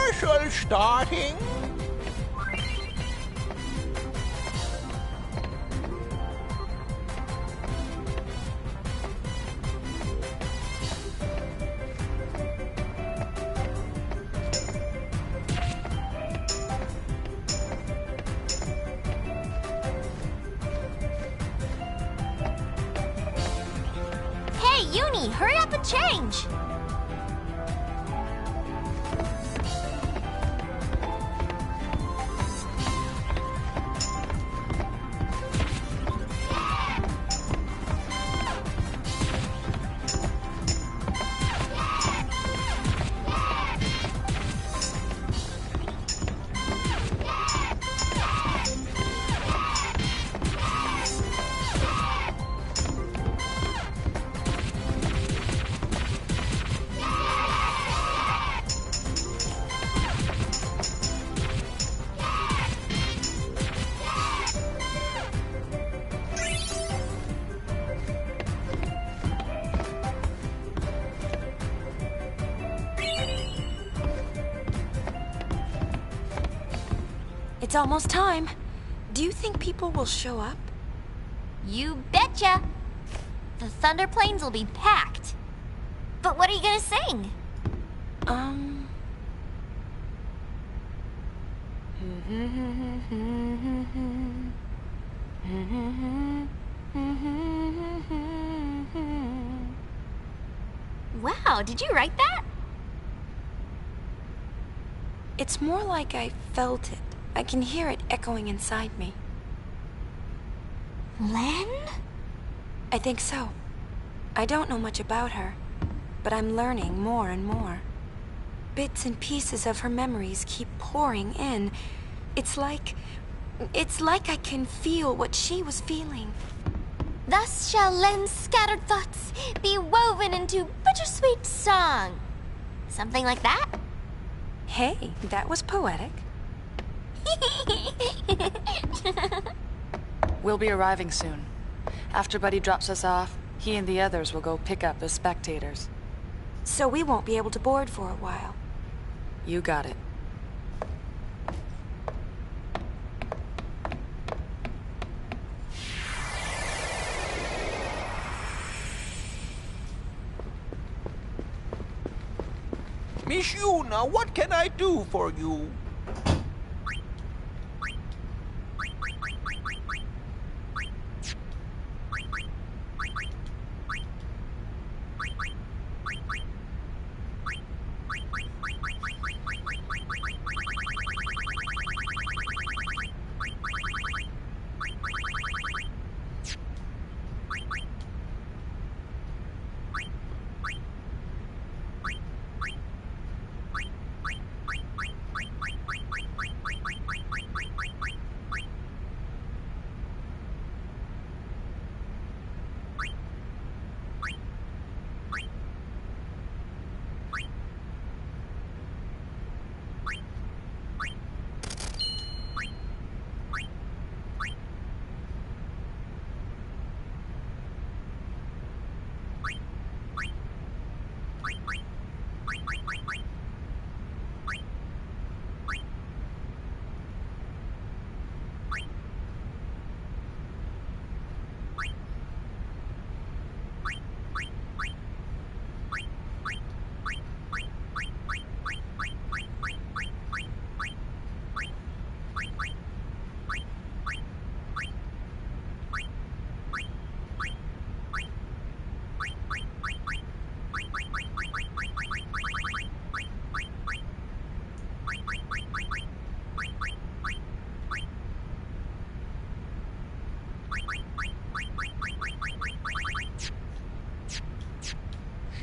Commercial starting. Hey, Uni, hurry up and change! It's almost time. Do you think people will show up? You betcha! The Thunder Plains will be packed. But what are you gonna sing? Wow, did you write that? It's more like I felt it. I can hear it echoing inside me. Len? I think so. I don't know much about her, but I'm learning more and more. Bits and pieces of her memories keep pouring in. It's like I can feel what she was feeling. Thus shall Len's scattered thoughts be woven into bittersweet song. Something like that? Hey, that was poetic. We'll be arriving soon. After Buddy drops us off, he and the others will go pick up the spectators. So we won't be able to board for a while. You got it. Miss Yuna, what can I do for you?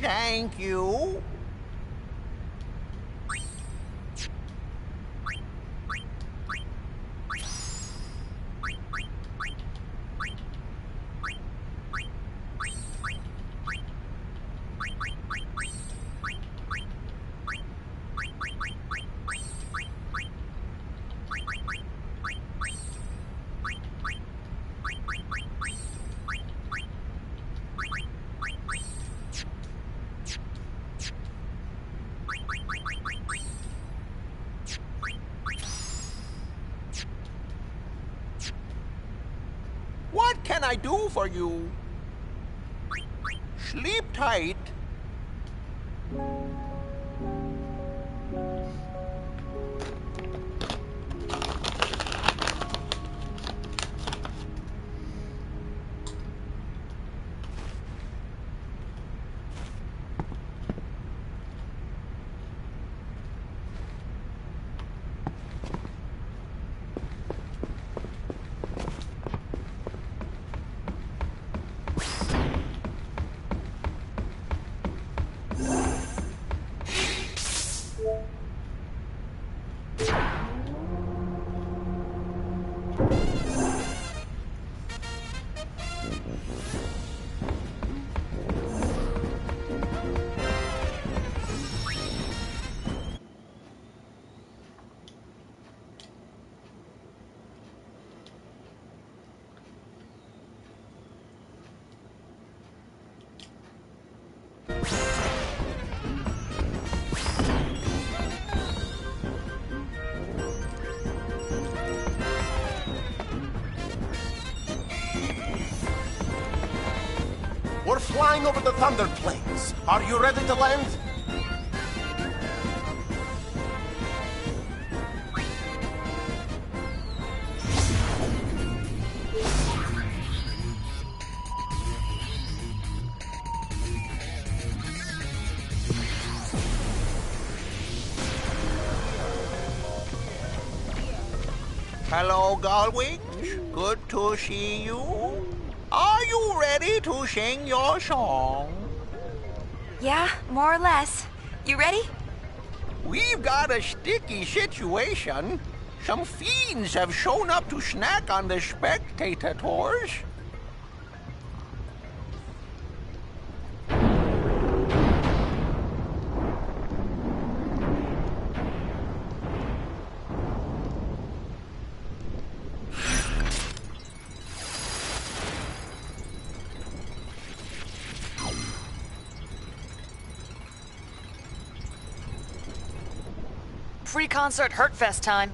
Thank you. can I do for you? Sleep tight. We're flying over the Thunder Plains. Are you ready to land? Hello, Gullwings. Good to see you. Are you ready to sing your song? Yeah, more or less. You ready? We've got a sticky situation. Some fiends have shown up to snack on the spectators. Pre-concert Hurtfest time.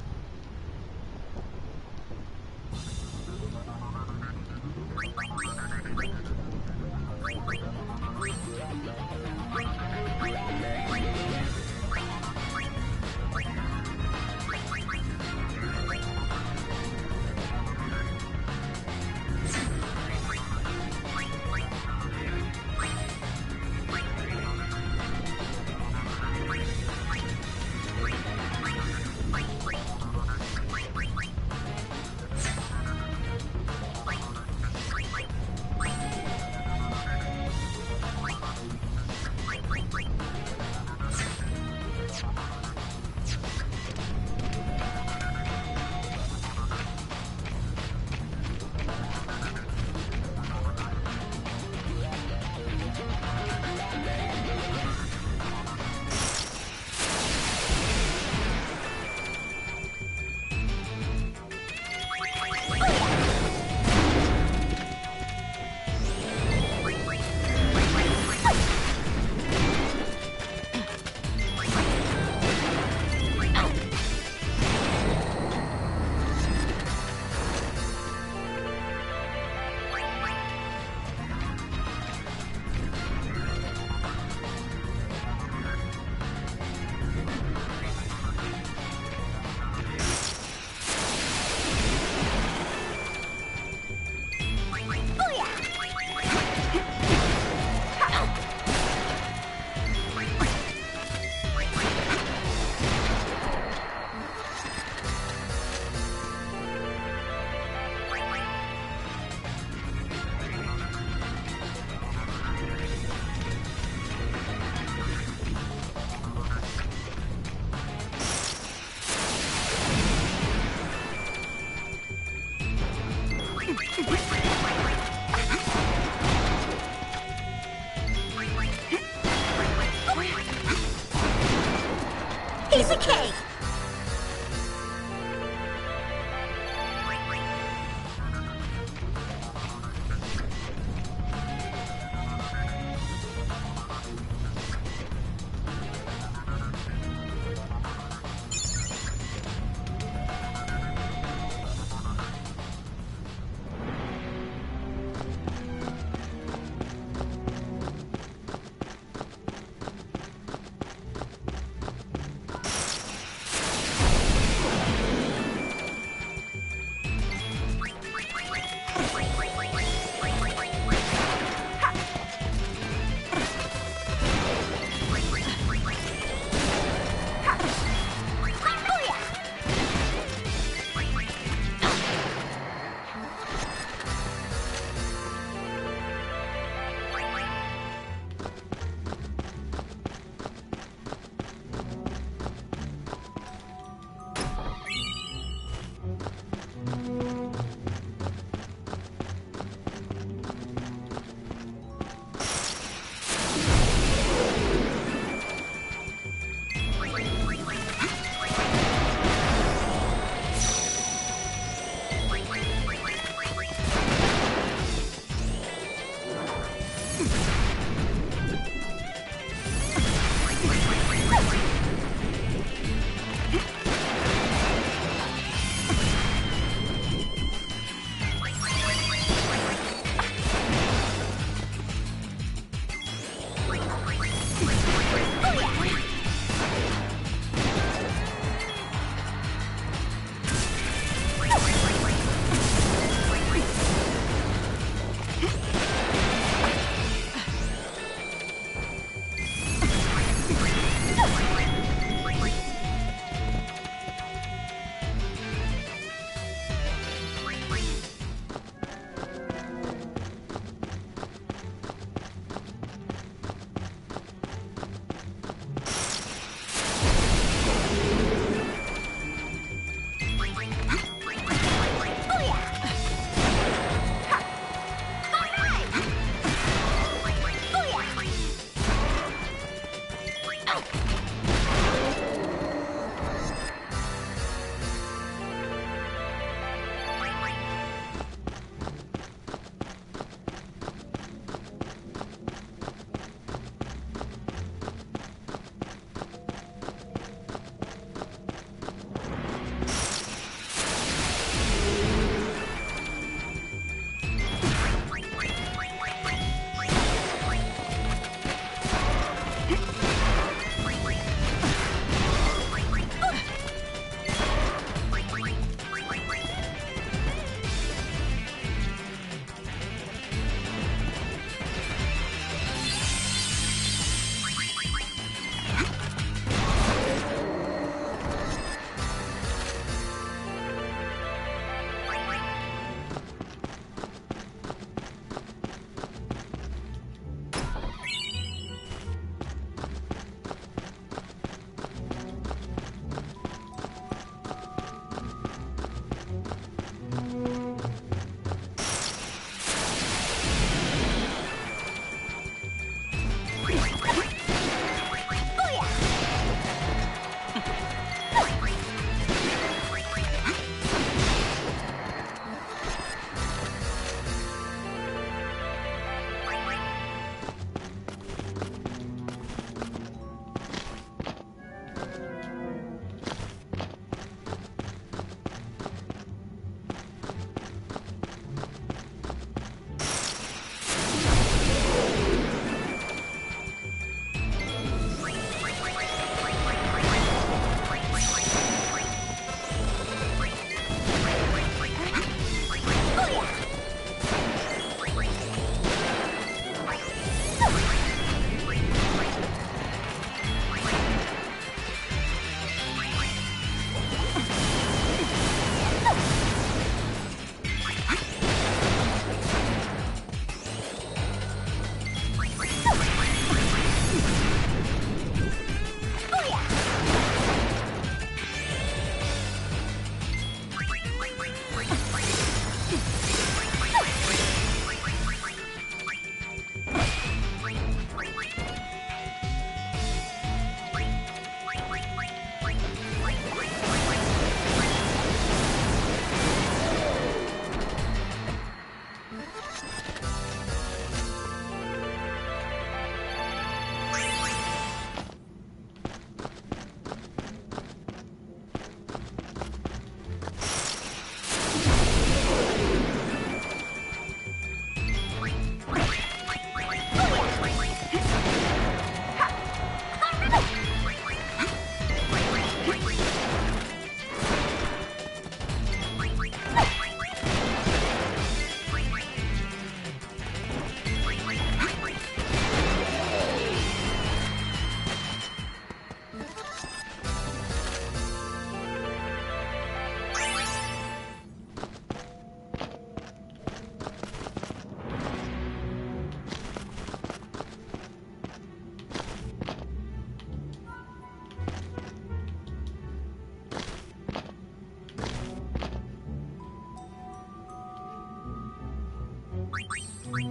What's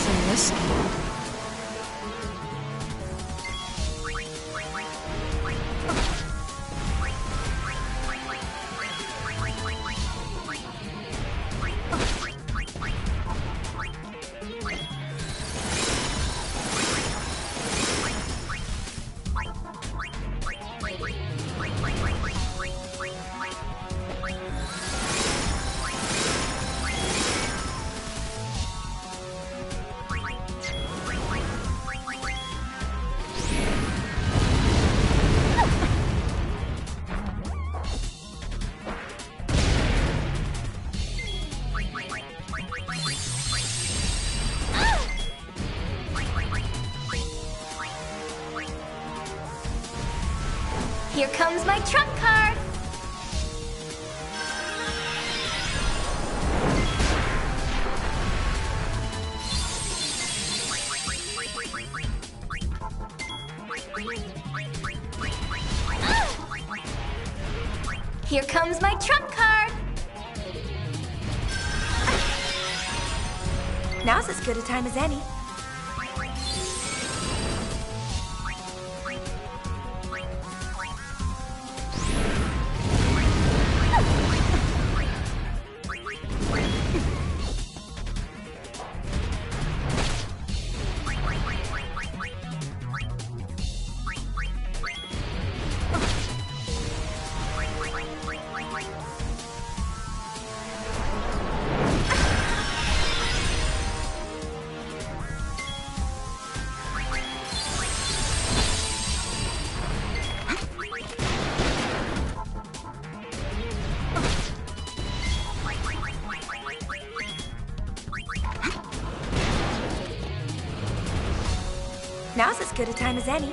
in this game? Here comes my trump card! Here comes my trump card! Now's as good a time as any. Now's as good a time as any.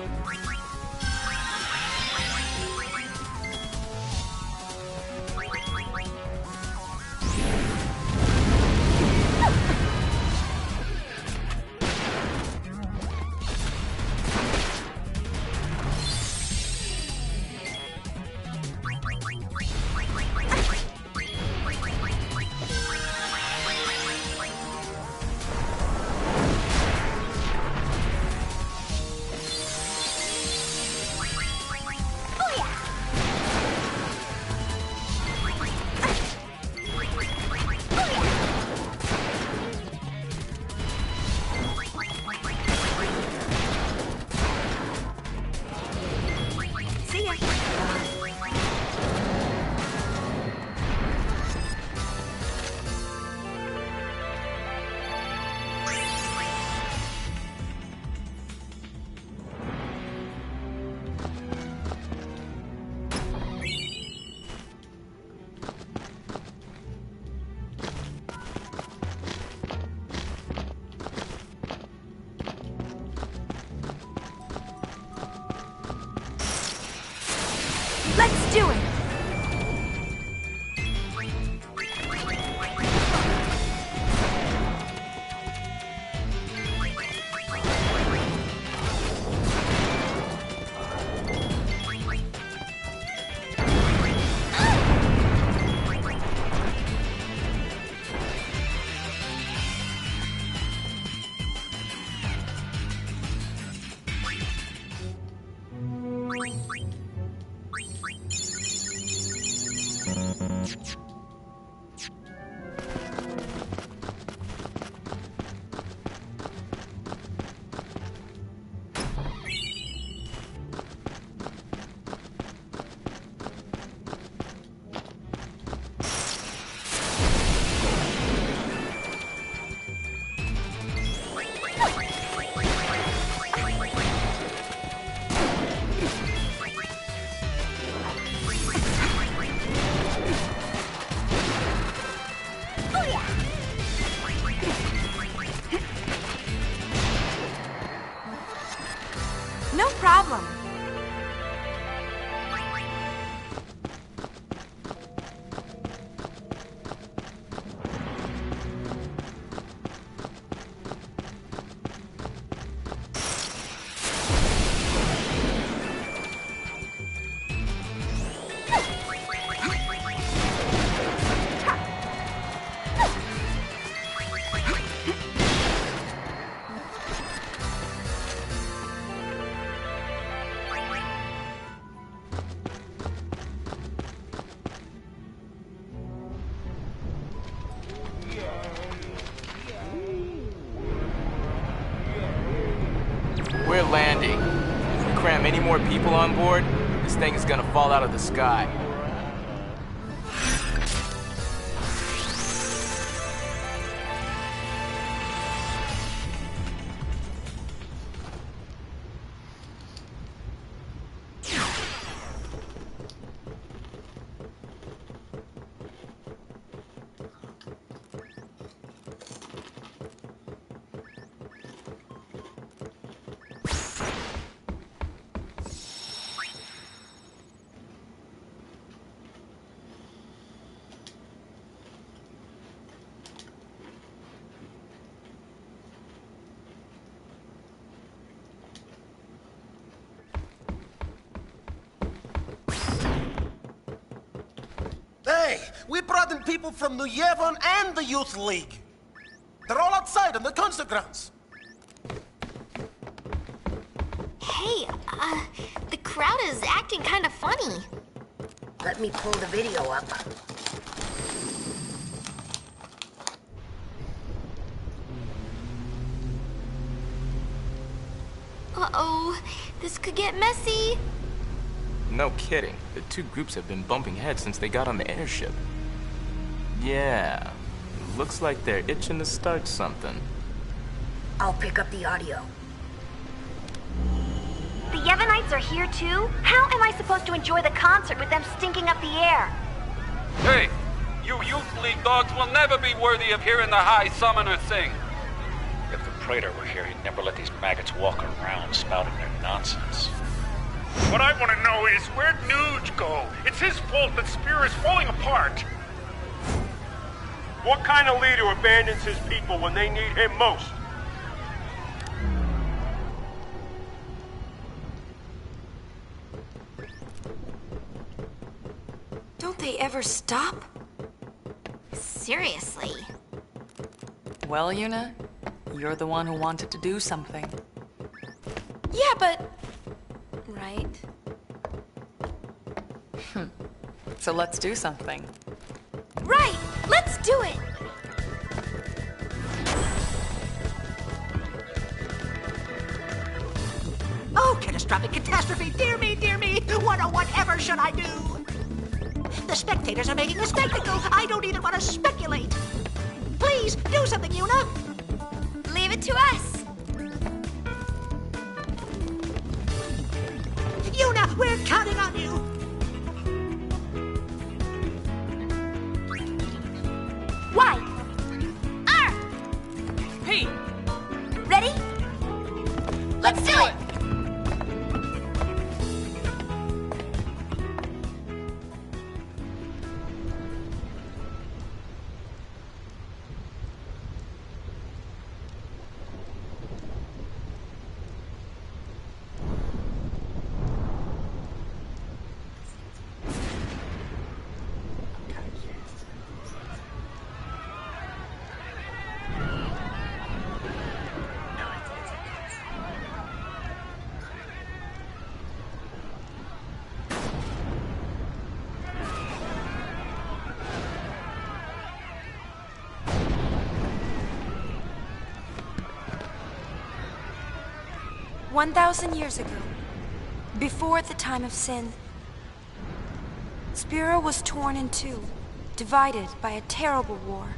Let's do it! have any more people on board, this thing is gonna fall out of the sky. Hey, we brought in people from New Yevon and the Youth League. They're all outside on the concert grounds. Hey, the crowd is acting kind of funny. Let me pull the video up. Uh-oh, this could get messy. No kidding. The two groups have been bumping heads since they got on the airship. Yeah, looks like they're itching to start something. I'll pick up the audio. The Yevonites are here too? How am I supposed to enjoy the concert with them stinking up the air? Hey, you Youth League dogs will never be worthy of hearing the High Summoner sing. If the Praetor were here, he'd never let these maggots walk around spouting their nonsense. What I want to know is, where'd Nuge go? It's his fault that Spear is falling apart. What kind of leader abandons his people when they need him most? Don't they ever stop? Seriously. Well, Yuna, you're the one who wanted to do something. Yeah, but... Right? So let's do something. Right! Let's do it! Oh, catastrophic catastrophe! Dear me, dear me! Whatever should I do? The spectators are making a spectacle! I don't even want to speculate! Please, do something, Yuna! Leave it to us! Yuna, we're counting on you! Why? Hey! Ready? Let's do it! "1,000 years ago, before the time of sin, Spira was torn in two, divided by a terrible war.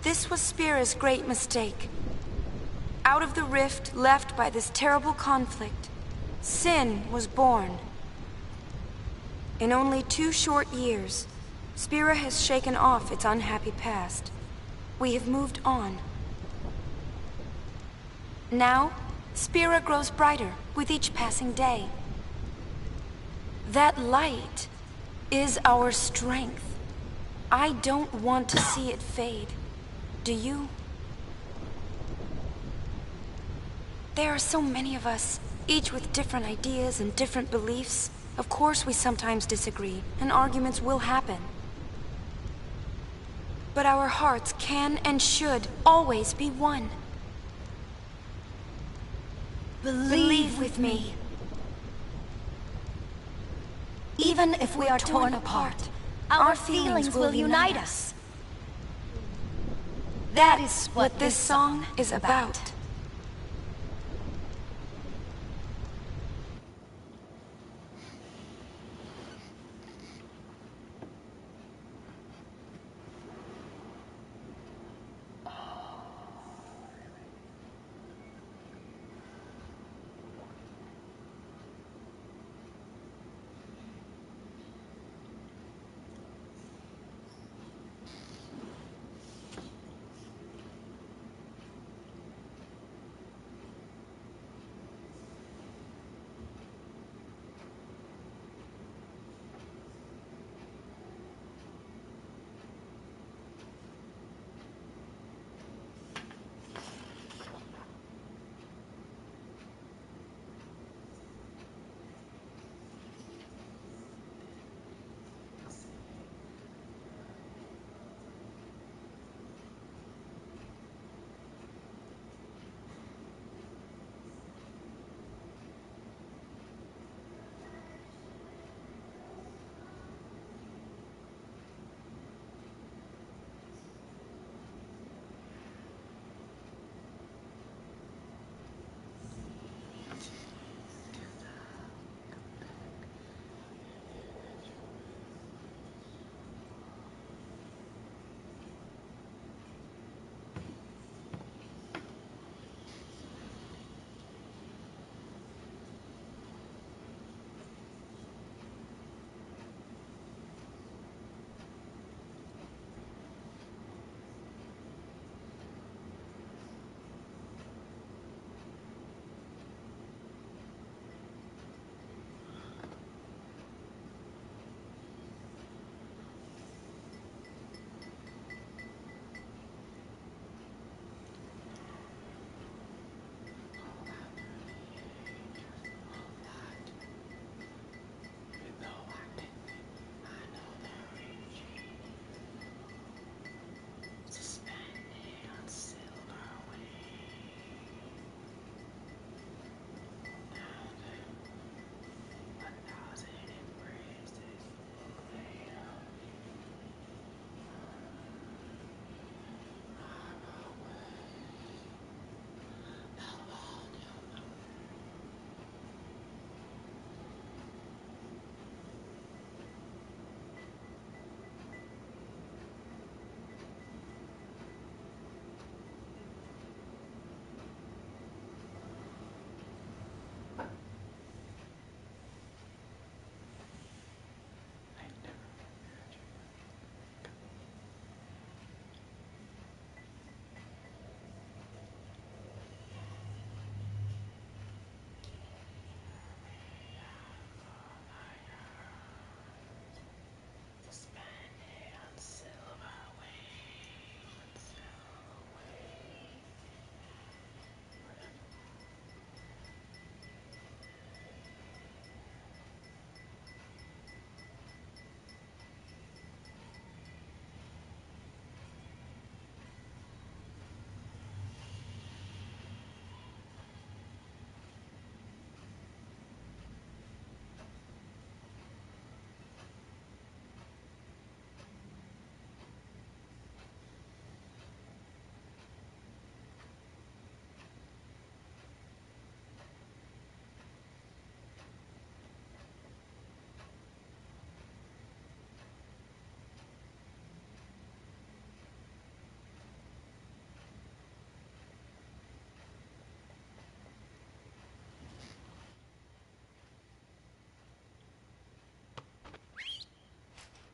This was Spira's great mistake. Out of the rift left by this terrible conflict, sin was born. In only 2 short years, Spira has shaken off its unhappy past. We have moved on. Now, Spira grows brighter with each passing day. That light is our strength. I don't want to see it fade. Do you? There are so many of us, each with different ideas and different beliefs. Of course we sometimes disagree, and arguments will happen. But our hearts can and should always be one. Believe with me. Even if we are torn apart, our feelings will unite us. That is what this song is about.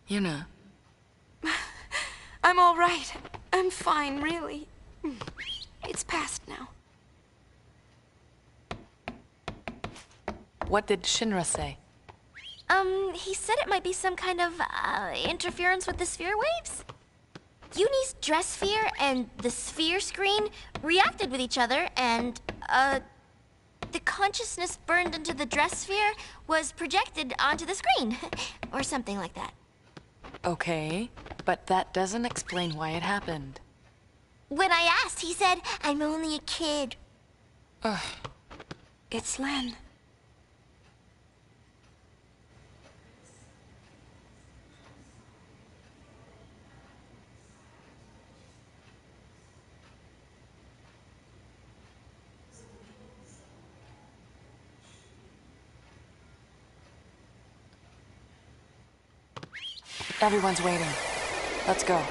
Yuna. I'm all right. I'm fine, really. It's past now. What did Shinra say? He said it might be some kind of, interference with the sphere waves. Yunie's dress sphere and the sphere screen reacted with each other, and, the consciousness burned into the dress sphere was projected onto the screen. Or something like that. Okay, but that doesn't explain why it happened. When I asked, he said, "I'm only a kid." Ugh. It's Len. Everyone's waiting. Let's go.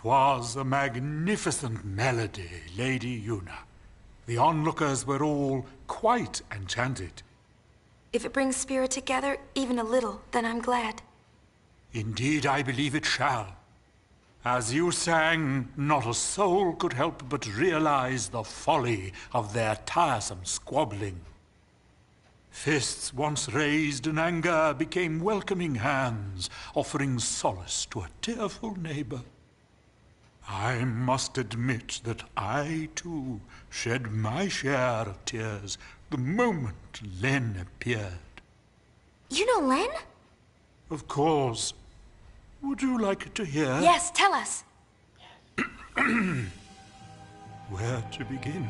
Was a magnificent melody, Lady Yuna. The onlookers were all quite enchanted. If it brings spirit together, even a little, then I'm glad. Indeed, I believe it shall. As you sang, not a soul could help but realize the folly of their tiresome squabbling. Fists once raised in anger became welcoming hands, offering solace to a tearful neighbor. I must admit that I, too, shed my share of tears the moment Len appeared. You know Len? Of course. Would you like to hear? Yes, tell us. Where to begin?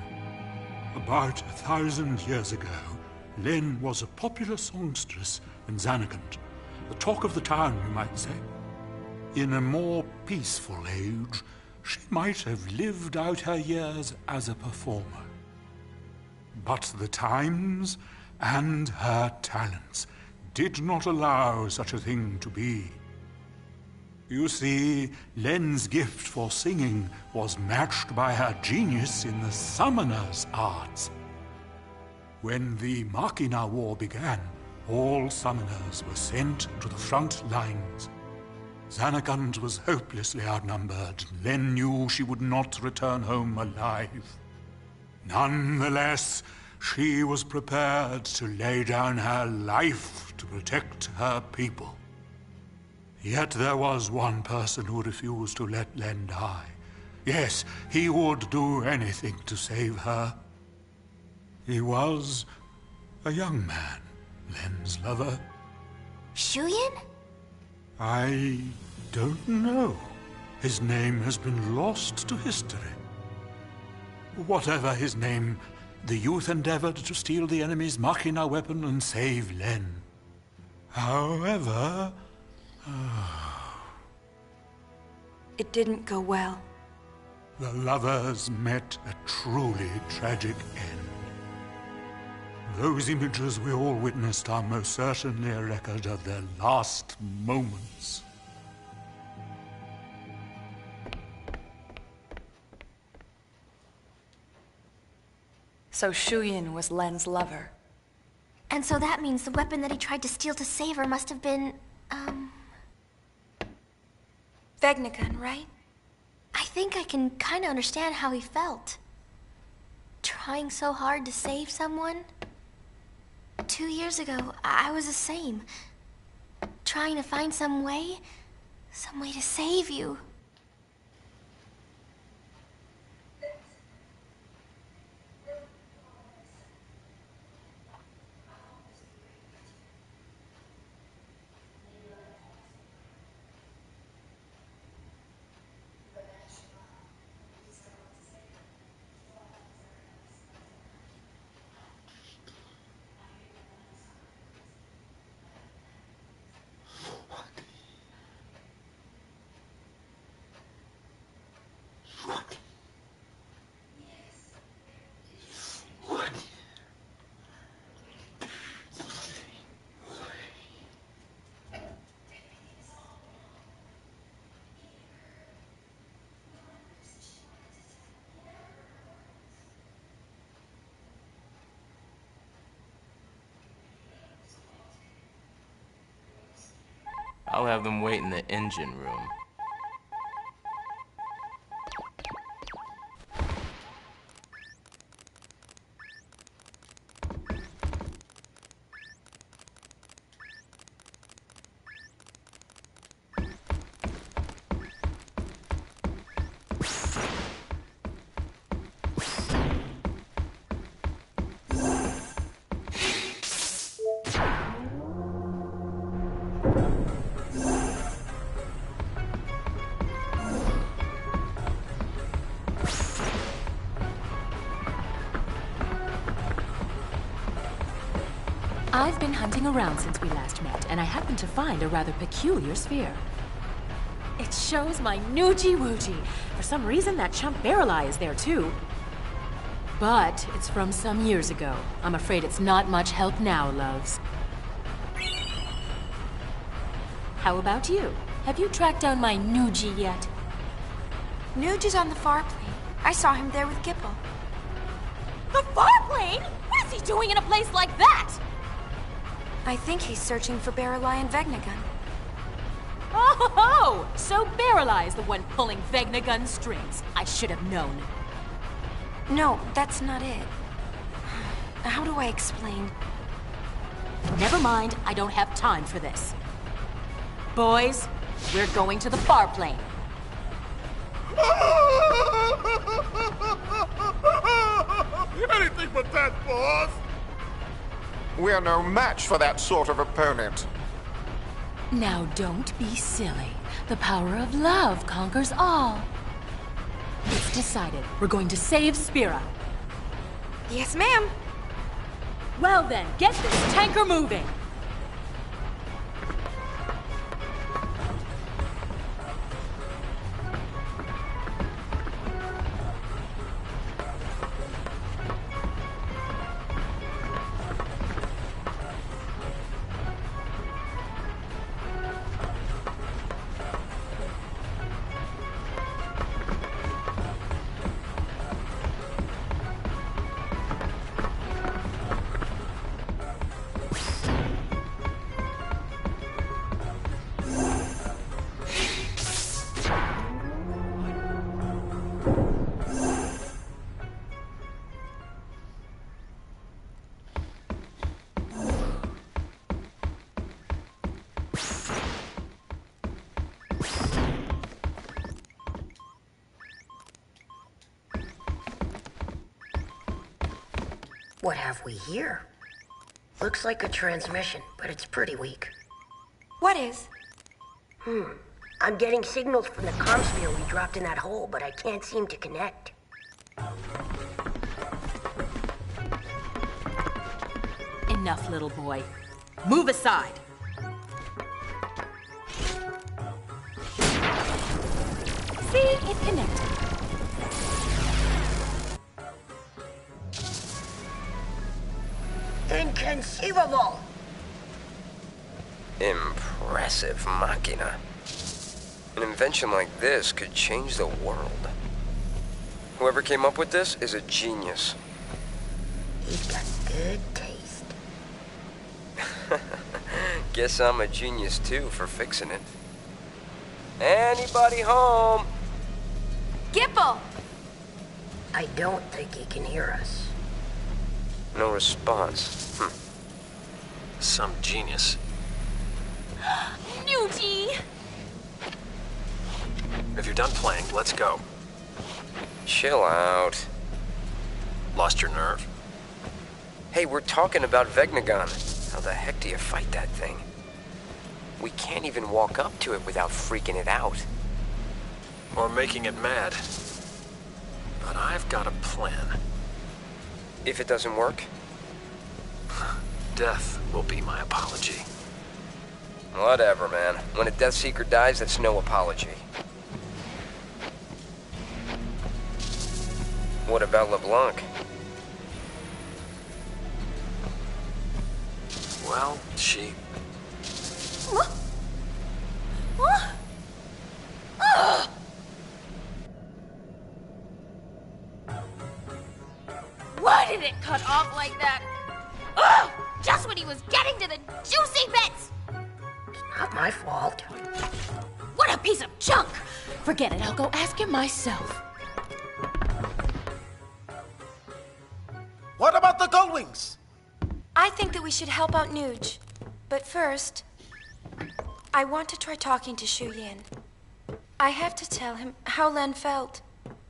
About 1,000 years ago, Len was a popular songstress in Xanakant. The talk of the town, you might say. In a more peaceful age, she might have lived out her years as a performer. But the times and her talents did not allow such a thing to be. You see, Len's gift for singing was matched by her genius in the summoner's arts. When the Machina War began, all summoners were sent to the front lines. Xanakant was hopelessly outnumbered. Len knew she would not return home alive. Nonetheless, she was prepared to lay down her life to protect her people. Yet there was one person who refused to let Len die. Yes, he would do anything to save her. He was a young man, Len's lover. Shuyin? I don't know. His name has been lost to history. Whatever his name, the youth endeavored to steal the enemy's Machina weapon and save Len. However... It didn't go well. The lovers met a truly tragic end. Those images we all witnessed are most certainly a record of their last moments. So Shuyin was Len's lover. And so that means the weapon that he tried to steal to save her must have been, Vegnagun, right? I think I can kinda understand how he felt. trying so hard to save someone. 2 years ago, I was the same. Trying to find some way to save you. I'll have them wait in the engine room. I've been hunting around since we last met, and I happened to find a rather peculiar sphere. It shows my Noogie-Woogie. For some reason, that chump Barrel-Eye is there too. But it's from some years ago. I'm afraid it's not much help now, loves. How about you? Have you tracked down my Noogie yet? Nuge is on the far plane. I saw him there with Gipple. The far plane? What is he doing in a place like that? I think he's searching for Barrel-Eye and Vegnagun. Oh, so Barrel-Eye is the one pulling Vegnagun strings. I should have known. No, that's not it. How do I explain? Never mind, I don't have time for this. Boys, we're going to the far plane. Anything but that, boss! We're no match for that sort of opponent. Now don't be silly. The power of love conquers all. It's decided. We're going to save Spira. Yes, ma'am. Well then, get this tanker moving. What have we here? Looks like a transmission, but it's pretty weak. What is? I'm getting signals from the comm sphere we dropped in that hole, but I can't seem to connect. Enough, little boy. Move aside. See, it connected. Inconceivable! Impressive machina. An invention like this could change the world. Whoever came up with this is a genius. He's got good taste. Guess I'm a genius too for fixing it. Anybody home? Gipple! I don't think he can hear us. No response. Some genius. Nuji! If you're done playing, let's go. Chill out. Lost your nerve? Hey, we're talking about Vegnagon. How the heck do you fight that thing? We can't even walk up to it without freaking it out. Or making it mad. But I've got a plan. If it doesn't work? Death will be my apology. Whatever, man. When a Death Seeker dies, that's no apology. What about LeBlanc? Well, she... Why did it cut off like that? Ugh! Just when he was getting to the juicy bits! Not my fault. What a piece of junk! Forget it, I'll go ask him myself. What about the Gullwings? I think that we should help out Nuge. But first, I want to try talking to Shu Yin. I have to tell him how Len felt.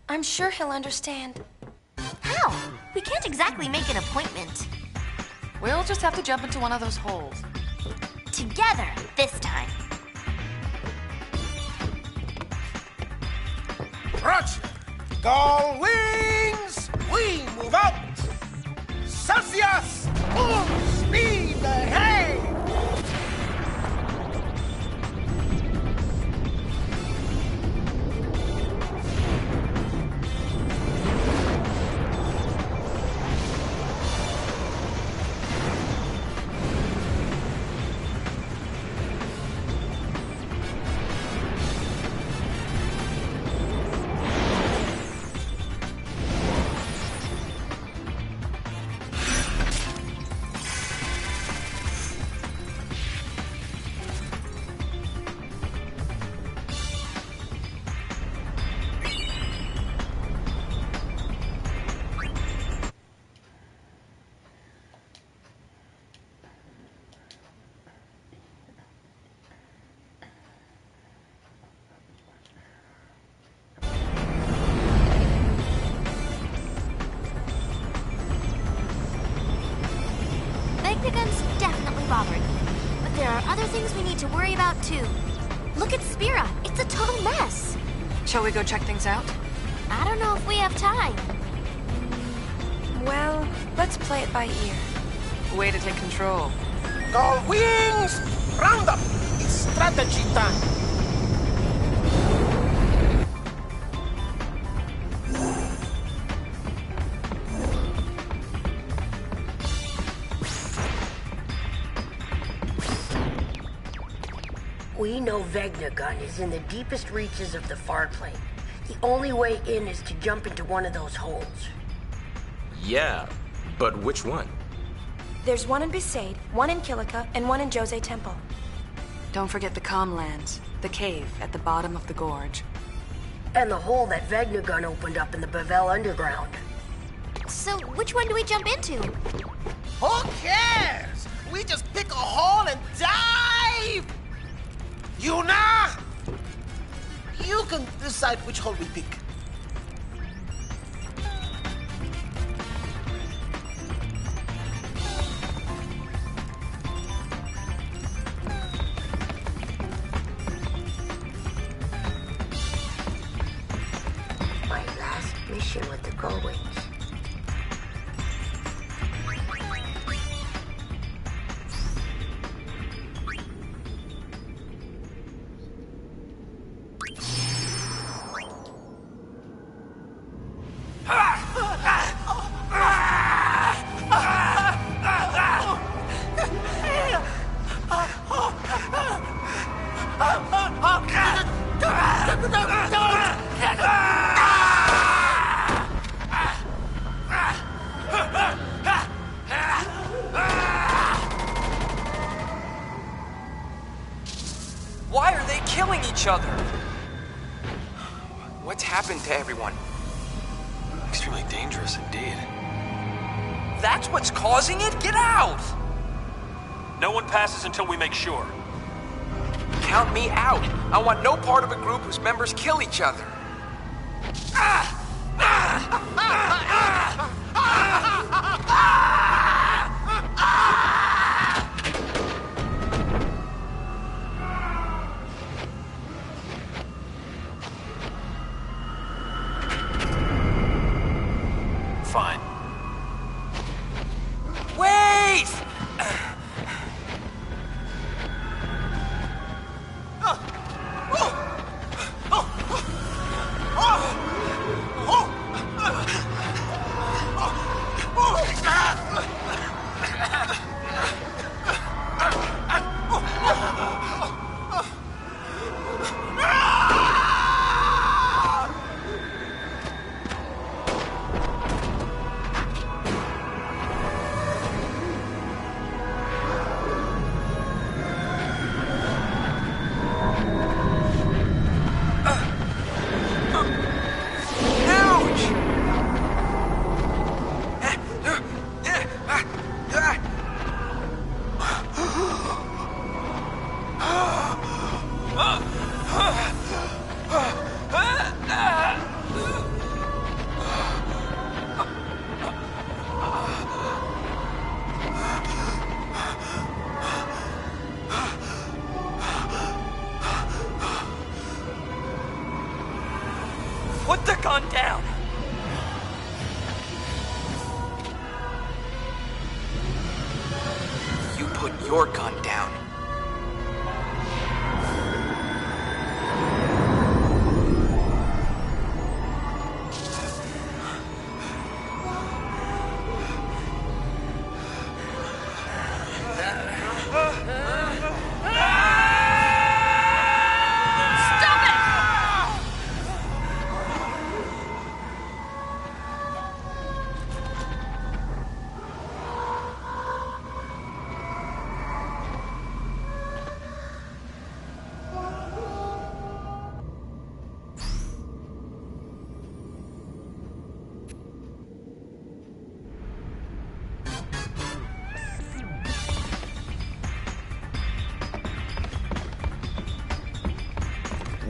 I'm sure he'll understand. How? We can't exactly make an appointment. We'll just have to jump into one of those holes. Together, this time. Roger! Gullwings! We move out! Celsius! Full speed ahead! Vegnagun's definitely bothering me. But there are other things we need to worry about, too. Look at Spira. It's a total mess. Shall we go check things out? I don't know if we have time. Well, let's play it by ear. Way to take control. Gullwings! Round up! It's strategy time! We know Vegnagun is in the deepest reaches of the far plane. The only way in is to jump into one of those holes. Yeah, but which one? There's one in Besaid, one in Kilika, and one in Jose Temple. Don't forget the Comlands, the cave at the bottom of the gorge. And the hole that Vegnagun opened up in the Bavel underground. So, which one do we jump into? Who cares? We just pick a hole and dive! Yuna! You can decide which hole we pick. My last mission with the Gullwings. Why are they killing each other? What's happened to everyone? Extremely dangerous indeed. That's what's causing it? Get out! No one passes until we make sure. Count me out. I want no part of a group whose members kill each other. Fine. Wait! Put the gun down! You put your gun down.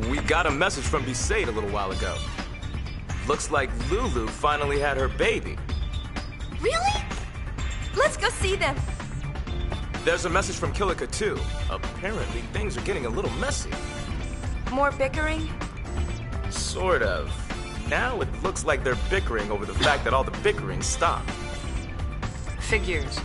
We got a message from Besaid a little while ago. Looks like Lulu finally had her baby. Really? Let's go see them. There's a message from Kilika too. Apparently things are getting a little messy. More bickering? Sort of. Now it looks like they're bickering over the fact that all the bickering stopped. Figures.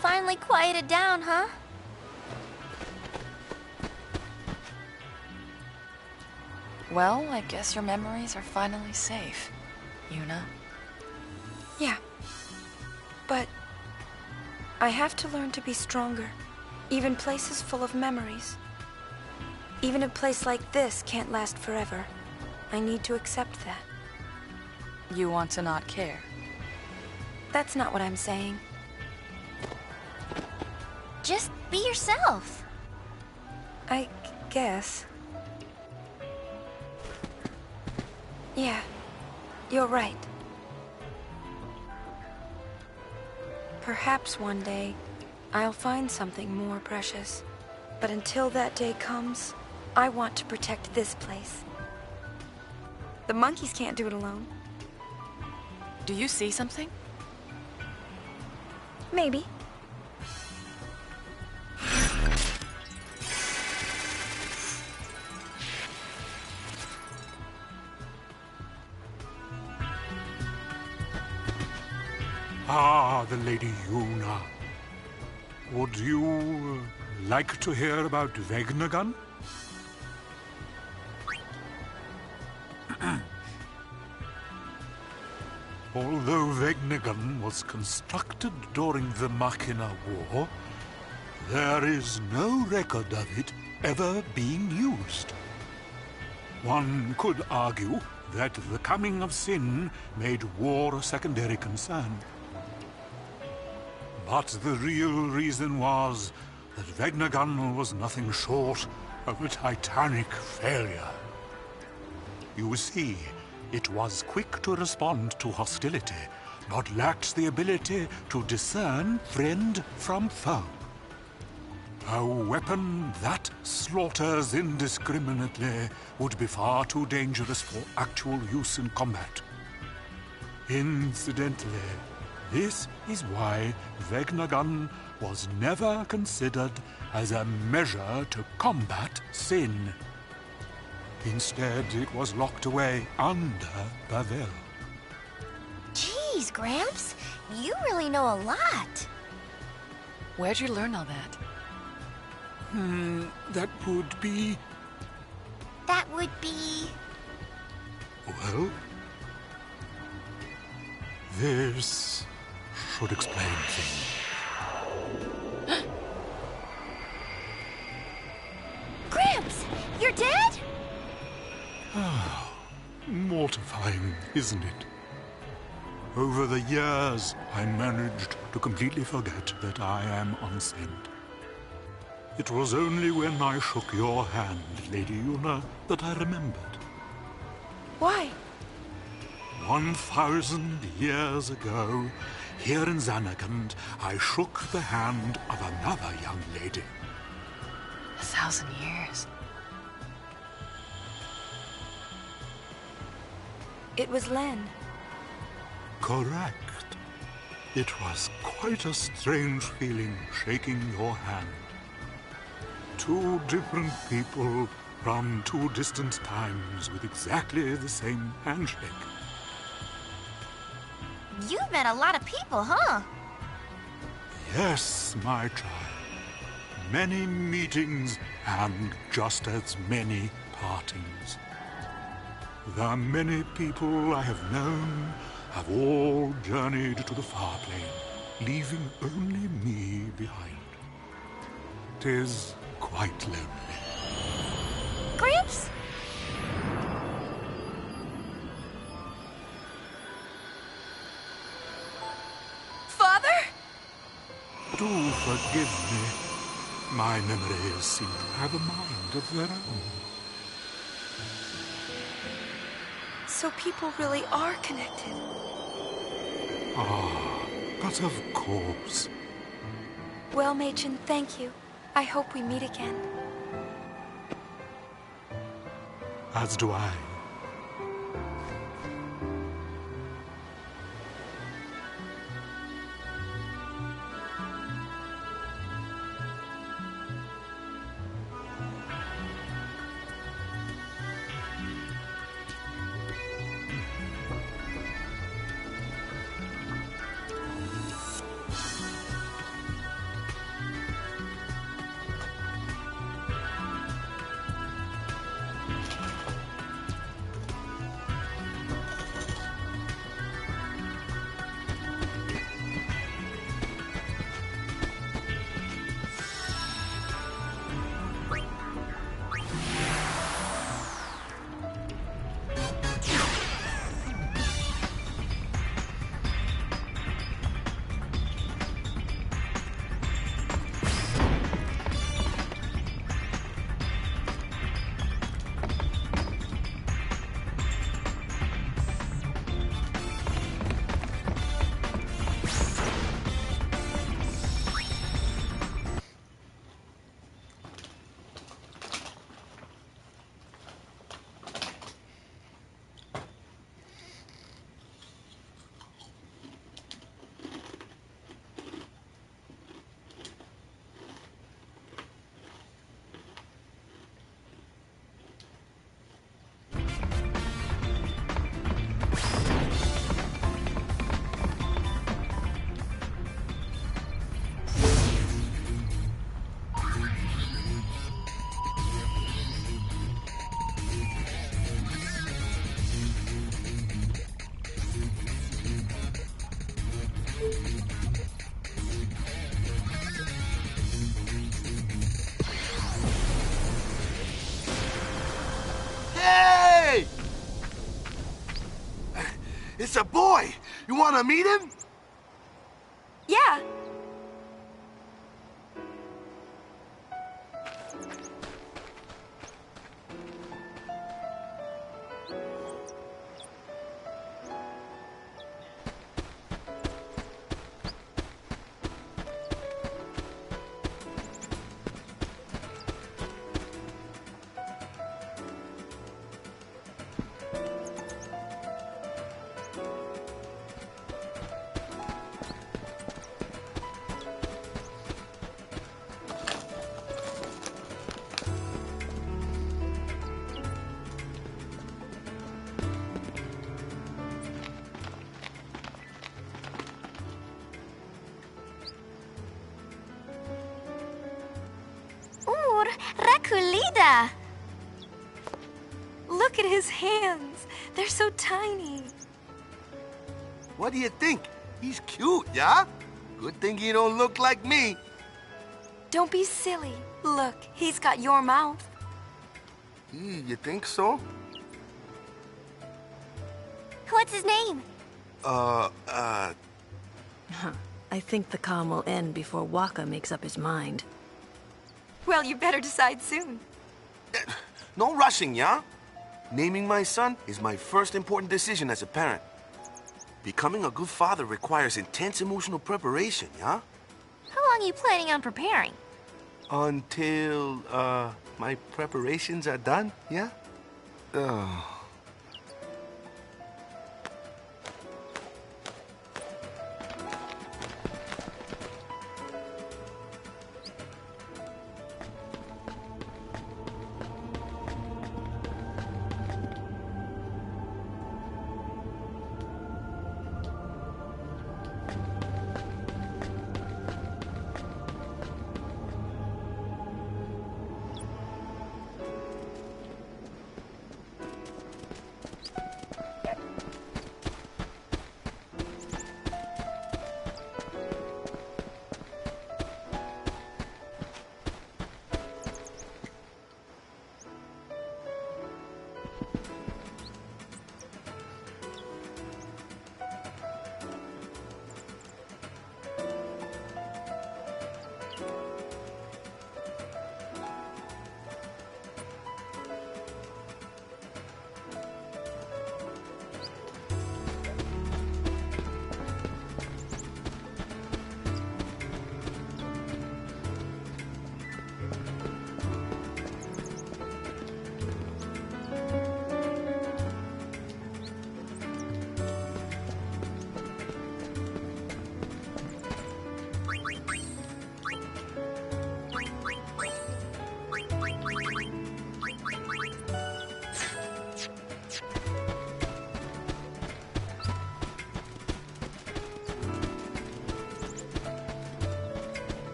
finally quieted down, huh? Well, I guess your memories are finally safe, Yuna. Yeah. But I have to learn to be stronger. Even places full of memories. Even a place like this can't last forever. I need to accept that. You want to not care? That's not what I'm saying. Just be yourself. I guess. Yeah, you're right. Perhaps one day, I'll find something more precious. But until that day comes, I want to protect this place. The monkeys can't do it alone. Do you see something? Maybe. Ah, the Lady Yuna. Would you like to hear about Vegnagun? Although Vegnagun was constructed during the Machina War, there is no record of it ever being used. One could argue that the coming of Sin made war a secondary concern. But the real reason was that Vegnagun was nothing short of a titanic failure. You see, it was quick to respond to hostility, but lacked the ability to discern friend from foe. A weapon that slaughters indiscriminately would be far too dangerous for actual use in combat. Incidentally, this is why Vegnagun was never considered as a measure to combat sin. Instead, it was locked away under Bavel. Jeez, Gramps, you really know a lot. Where'd you learn all that? That would be... That would be... Well... This should explain things. Gramps, you're dead? Mortifying, isn't it? Over the years, I managed to completely forget that I am unsent. It was only when I shook your hand, Lady Yuna, that I remembered. Why? 1,000 years ago, here in Zanarkand, I shook the hand of another young lady. 1,000 years? It was Len. Correct. It was quite a strange feeling shaking your hand. Two different people from two distant times with exactly the same handshake. You've met a lot of people, huh? Yes, my child. Many meetings and just as many partings. The many people I have known have all journeyed to the far plane, leaving only me behind. 'Tis quite lonely. Gramps? Father? Do forgive me. My memories seem to have a mind of their own. So people really are connected. Ah, but of course. Well, Machen, thank you. I hope we meet again. As do I. boy! You wanna meet him? Yeah. Rakulida! Look at his hands. They're so tiny. What do you think? He's cute, yeah? Good thing he don't look like me. Don't be silly. Look, he's got your mouth. You think so? What's his name? I think the calm will end before Waka makes up his mind. Well, you better decide soon. No rushing, yeah? Naming my son is my first important decision as a parent. Becoming a good father requires intense emotional preparation, yeah? How long are you planning on preparing? Until, my preparations are done, yeah? Oh.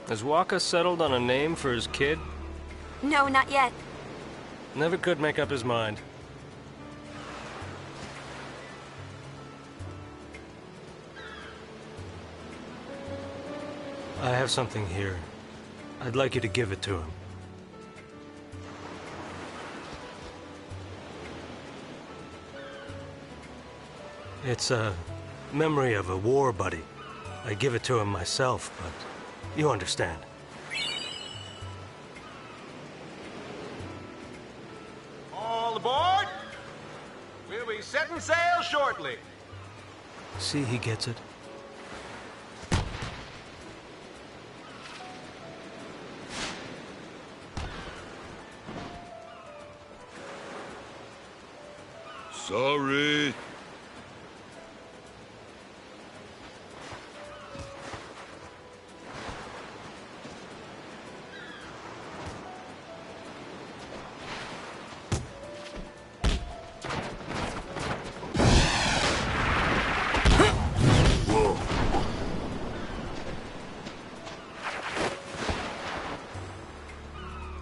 Has Waka settled on a name for his kid? No, not yet. Never could make up his mind. I have something here. I'd like you to give it to him. It's a memory of a war buddy. I'd give it to him myself, but you understand. All aboard! We'll be setting sail shortly. See, he gets it. Sorry.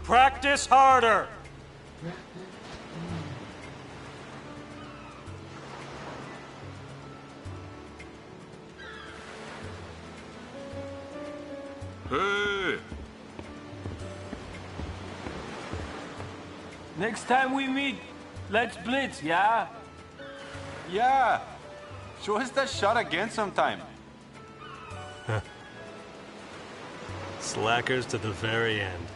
Practice harder! Hey! Next time we meet, let's blitz, yeah? Yeah. Show us that shot again sometime. Slackers to the very end.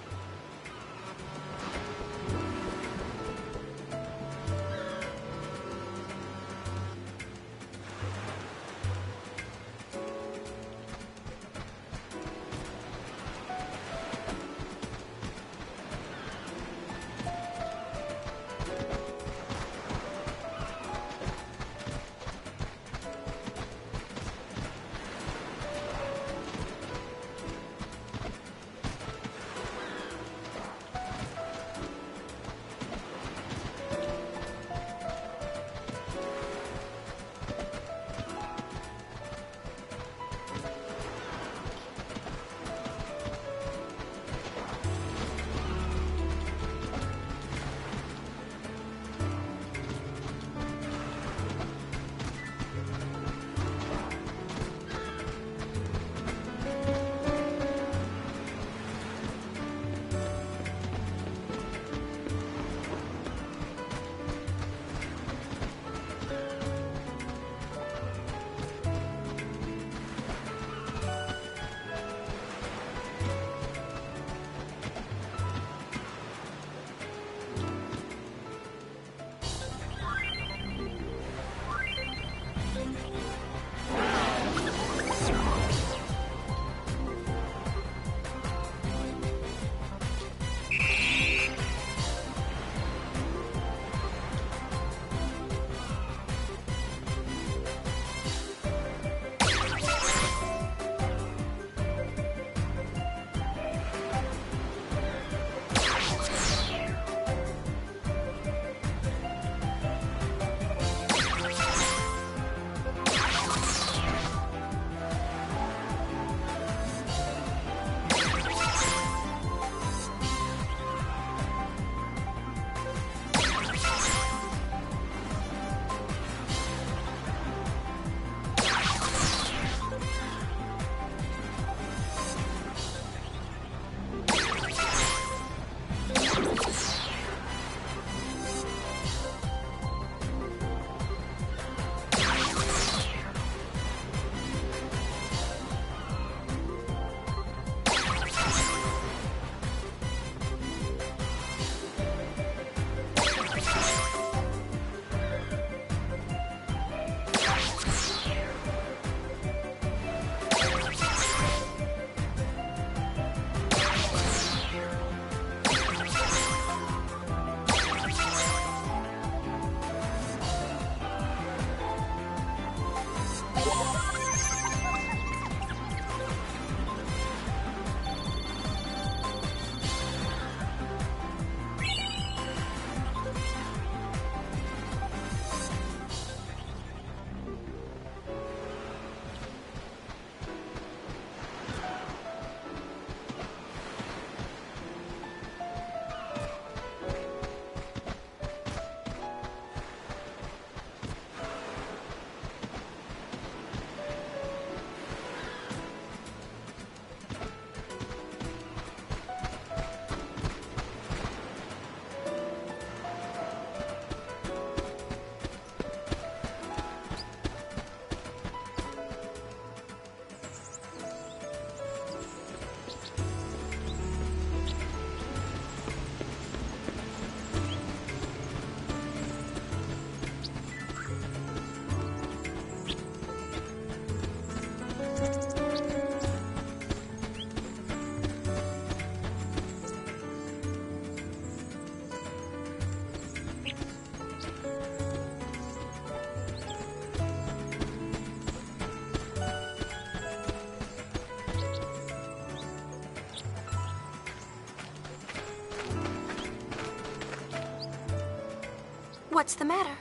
What's the matter?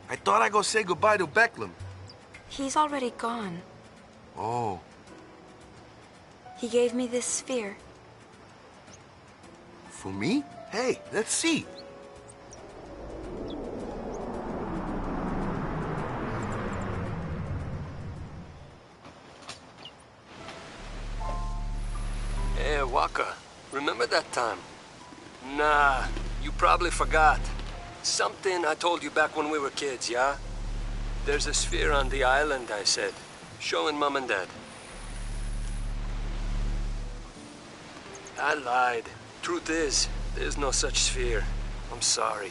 I thought I'd go say goodbye to Becklem. He's already gone. Oh. He gave me this sphere. For me? Hey, let's see. Hey, Waka, remember that time? Nah, you probably forgot. Something I told you back when we were kids, yeah? There's a sphere on the island, I said. Showing Mom and Dad. I lied. Truth is, there's no such sphere. I'm sorry.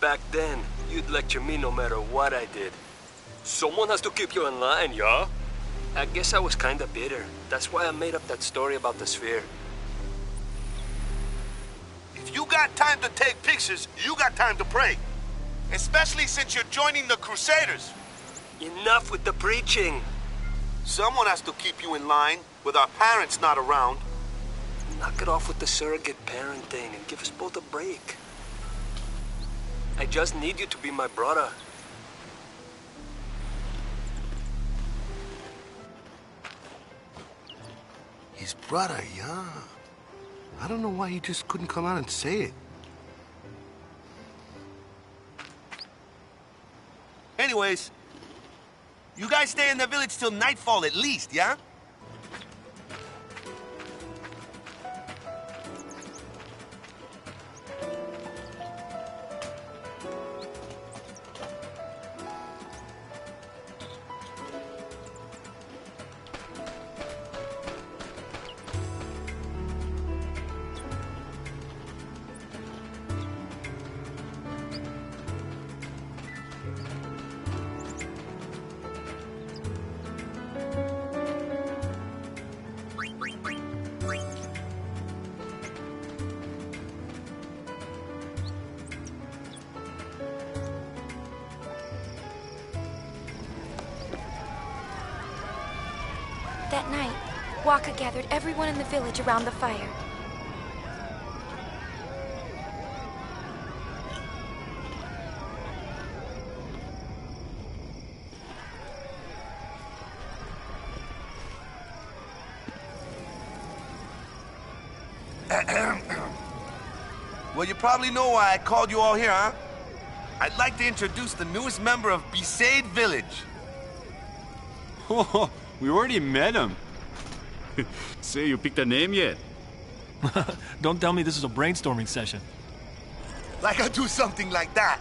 Back then, you'd lecture me no matter what I did. Someone has to keep you in line, yeah? I guess I was kinda bitter. That's why I made up that story about the sphere. If you got time to take pictures, you got time to pray. Especially since you're joining the Crusaders. Enough with the preaching. Someone has to keep you in line with our parents not around. Knock it off with the surrogate parent thing and give us both a break. I just need you to be my brother. His brother, yeah. I don't know why he just couldn't come out and say it. Anyways, you guys stay in the village till nightfall at least, yeah? That night, Waka gathered everyone in the village around the fire. Well, you probably know why I called you all here, huh? I'd like to introduce the newest member of Besaid Village. Oh, we already met him. Say, you picked a name yet? Don't tell me this is a brainstorming session. Like I'll do something like that.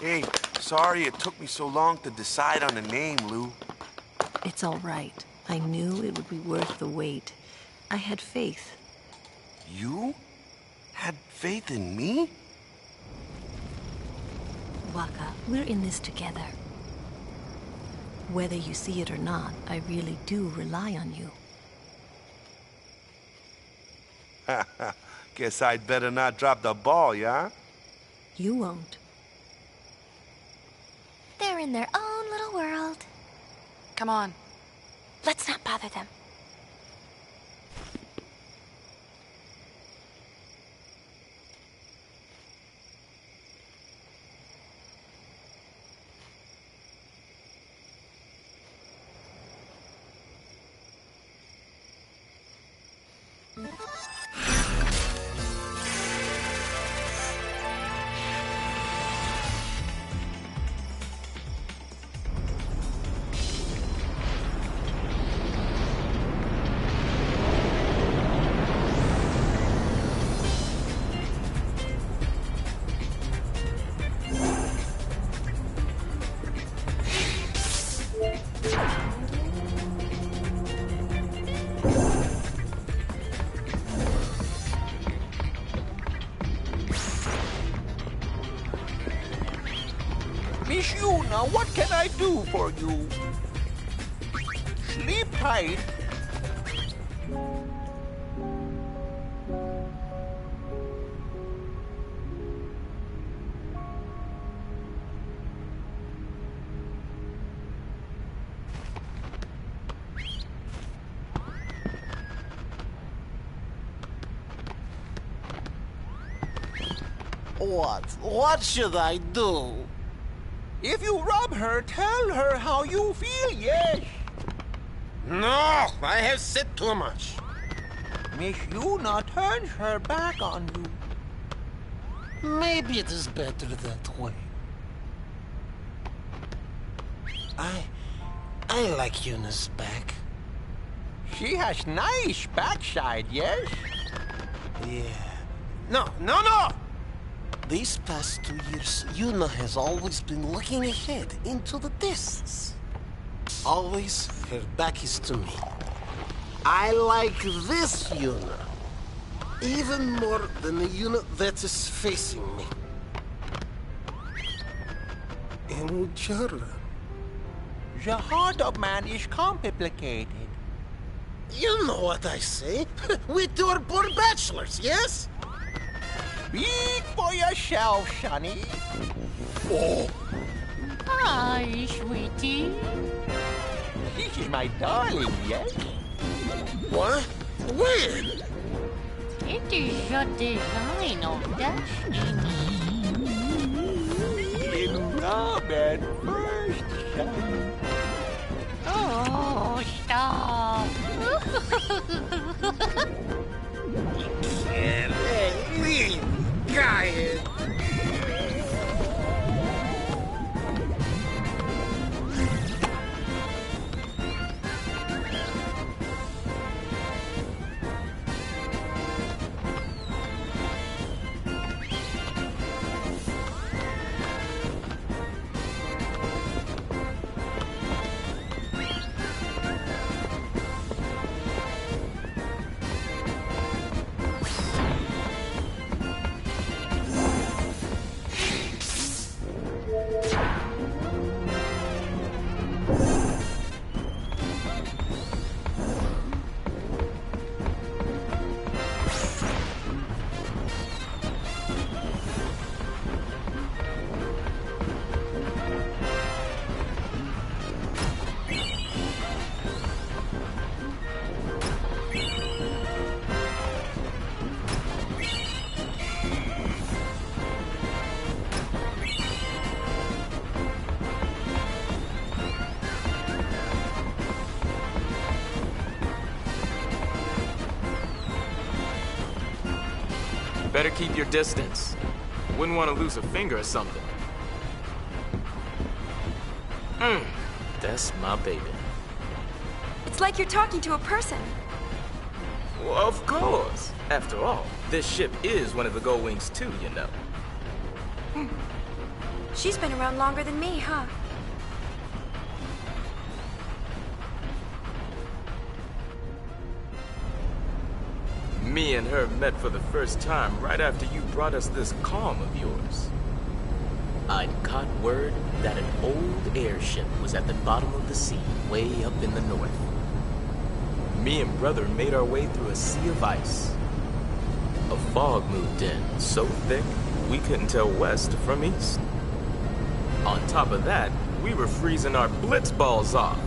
Hey, sorry it took me so long to decide on the name, Lou. It's all right. I knew it would be worth the wait. I had faith. You? Had faith in me? Waka, we're in this together. Whether you see it or not, I really do rely on you. Guess I'd better not drop the ball, yeah? You won't. They're in their own little world. Come on. Let's not bother them. Miss Yuna, what can I do for you? Sleep tight. What should I do? If you rub her, tell her how you feel, yes. No, I have said too much. Miss Yuna turns her back on you. Maybe it is better that way. I like Yuna's back. She has nice backside, yes? Yeah. No! These past 2 years, Yuna has always been looking ahead into the distance. Always, her back is to me. I like this Yuna even more than the Yuna that is facing me. Enchara. The heart of man is complicated. You know what I say. We two are poor bachelors, yes? Speak for yourself, Sonny. Oh. Hi, sweetie. This is my darling, yes? What? When? It is your design of destiny. In love at first sight. Oh, stop. Leave, guy. Better keep your distance. Wouldn't want to lose a finger or something. That's my baby. It's like you're talking to a person. Well, of course. After all, this ship is one of the Gold Wings too, you know. She's been around longer than me, huh? Me and her met for the first time right after you brought us this calm of yours. I'd caught word that an old airship was at the bottom of the sea, way up in the north. Me and brother made our way through a sea of ice. A fog moved in, so thick we couldn't tell west from east. On top of that, we were freezing our blitzballs off.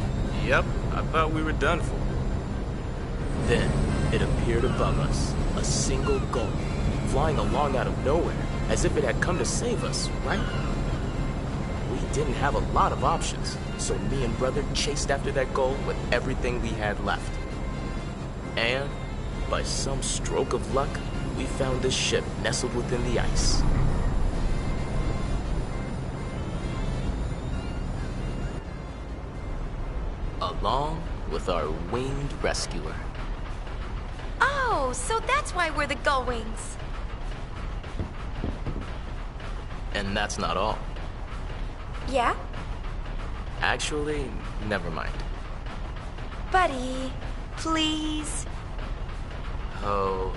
Yep, I thought we were done for. Then, it appeared above us, a single gull, flying along out of nowhere, as if it had come to save us, right? We didn't have a lot of options, so me and brother chased after that gull with everything we had left. And, by some stroke of luck, we found this ship nestled within the ice. Along with our winged rescuer. Oh, so that's why we're the gull wings. And that's not all. Yeah? Actually, never mind. Buddy, please. Oh.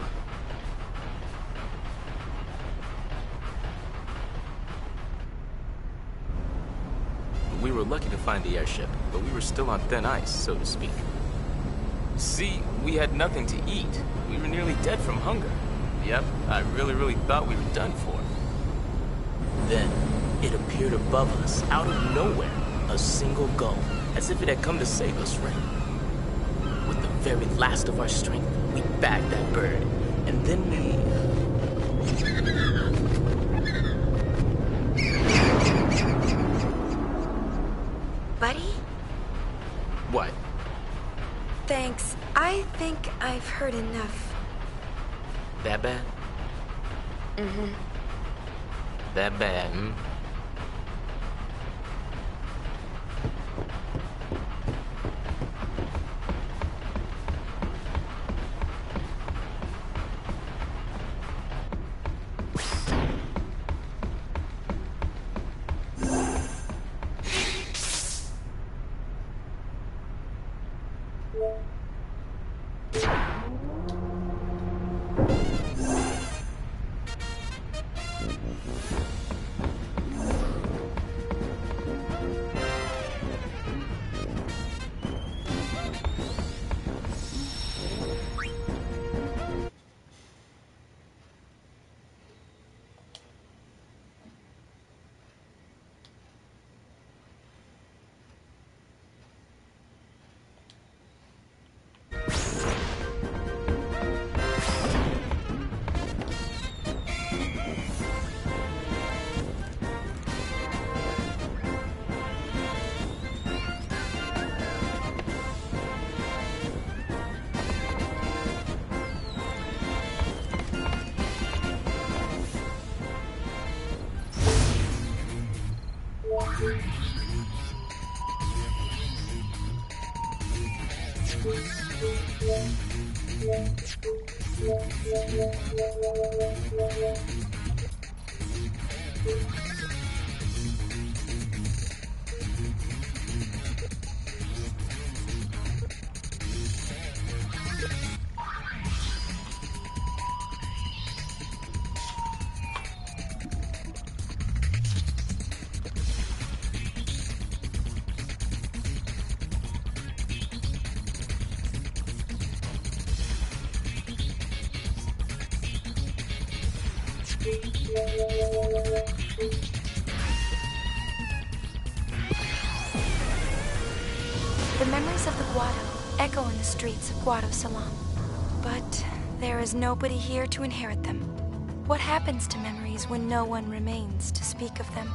We were lucky to find the airship, but we were still on thin ice, so to speak. See, we had nothing to eat. We were nearly dead from hunger. Yep, I really thought we were done for. Then, it appeared above us, out of nowhere, a single gull, as if it had come to save us, right? With the very last of our strength, we bagged that bird, and then we... Buddy? What? Thanks. I think I've heard enough. That bad? Mm-hmm. That bad, hmm? The memories of the Guado echo in the streets of Guado Salam. But there is nobody here to inherit them. What happens to memories when no one remains to speak of them?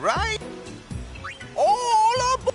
Right? All aboard!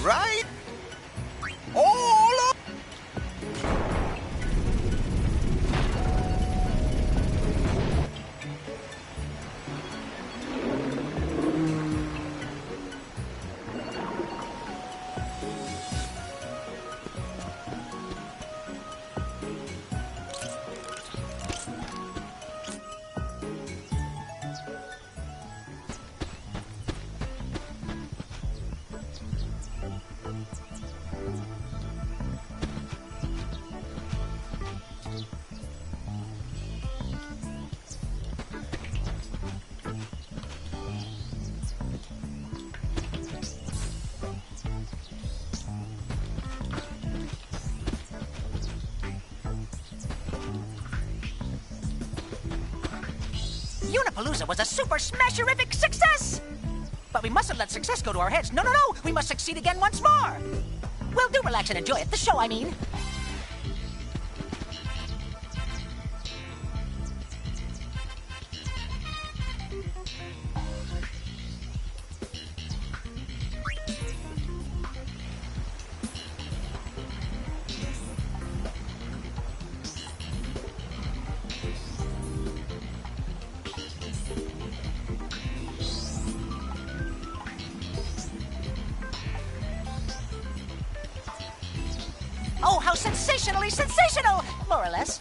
Right? All up! Unapalooza was a super smasherific success! But we mustn't let success go to our heads. No, no, no! We must succeed again once more! Well, do relax and enjoy it. The show, I mean. Oh, how sensationally sensational! More or less.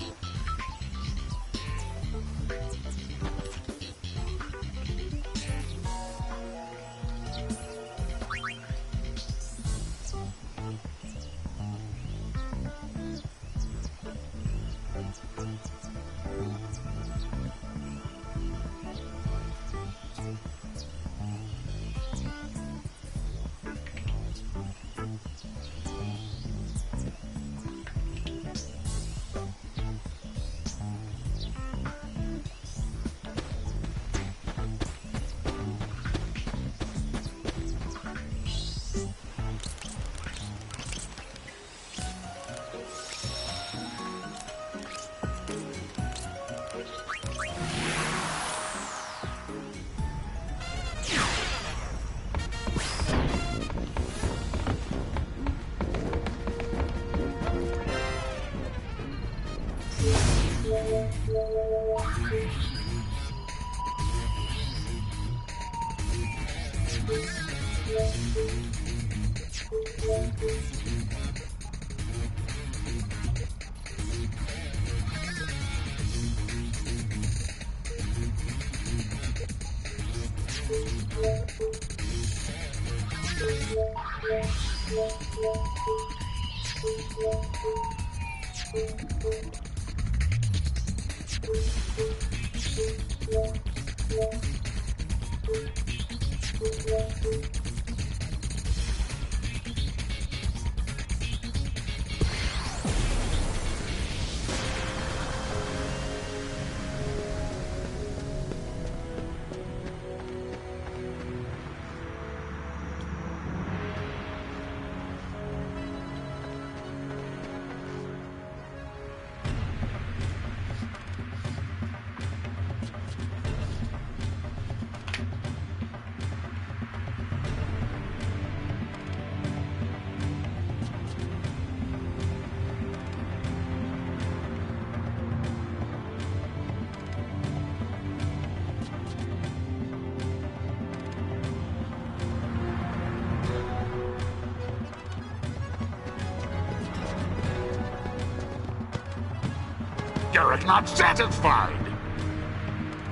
Garrick not satisfied?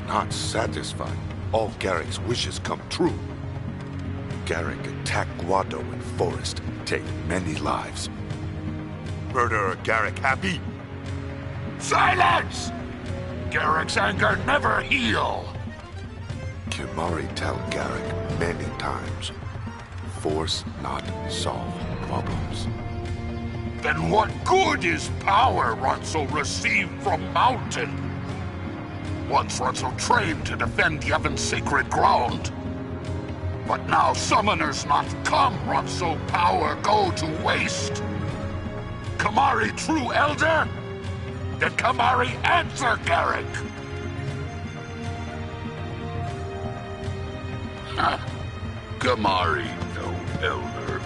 Not satisfied. All Garrick's wishes come true. Garrick attacked Guado in forest, take many lives. Murderer Garrick happy? Silence! Garrick's anger never heal. Kimari tell Garrick many times. Force not solve problems. Then what good is power Ronso received from Mountain? Once Ronso trained to defend Yevon's sacred ground. But now summoners not come, Ronso power go to waste. Kimari true elder? Then Kimari answer Garrick. Ha! Kimari no elder.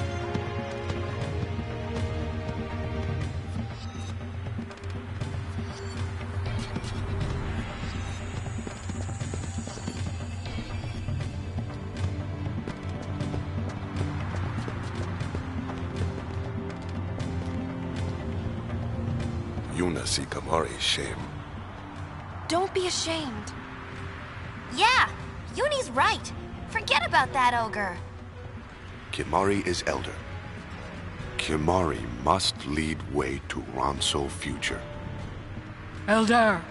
Yuna see Kimari's shame. Don't be ashamed. Yeah, Yuni's right. Forget about that ogre. Kimari is elder. Kimari must lead way to Ronso future. Elder!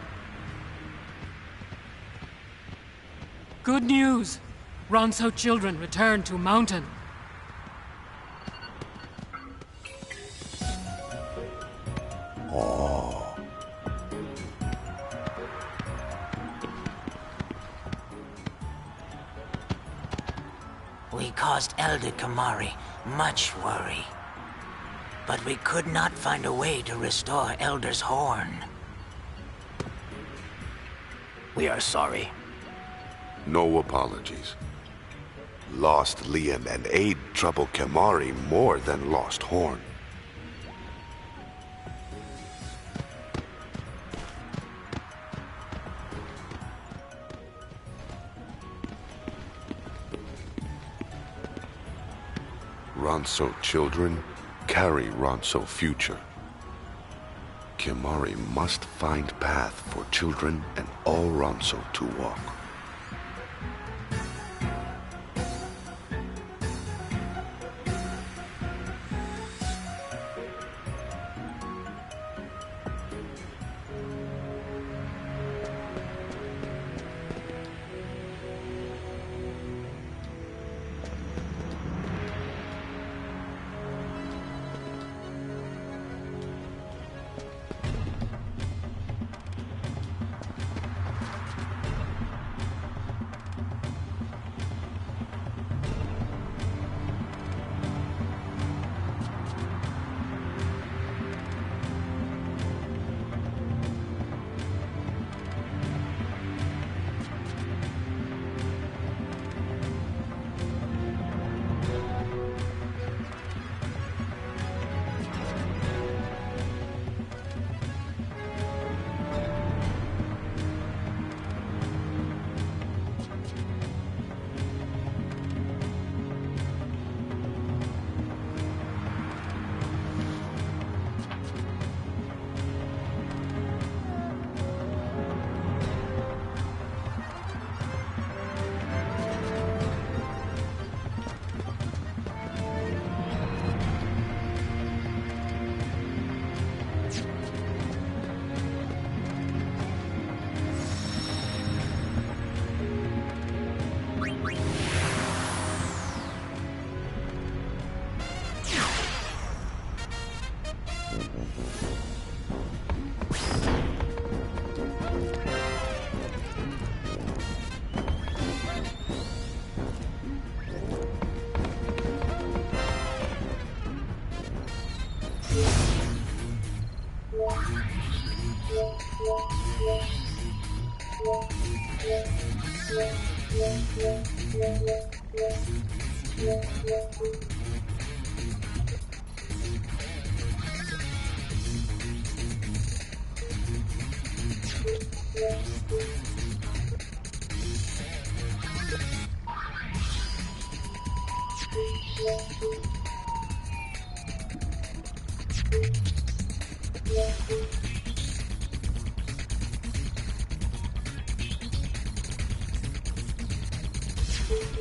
Good news! Ronso children return to Mountain. Oh. We caused Elder Kimari much worry. But we could not find a way to restore Elder's horn. We are sorry. No apologies. Lost Liam and aid trouble Kimari more than lost Horn. Ronso children carry Ronso future. Kimari must find path for children and all Ronso to walk.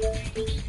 Bye.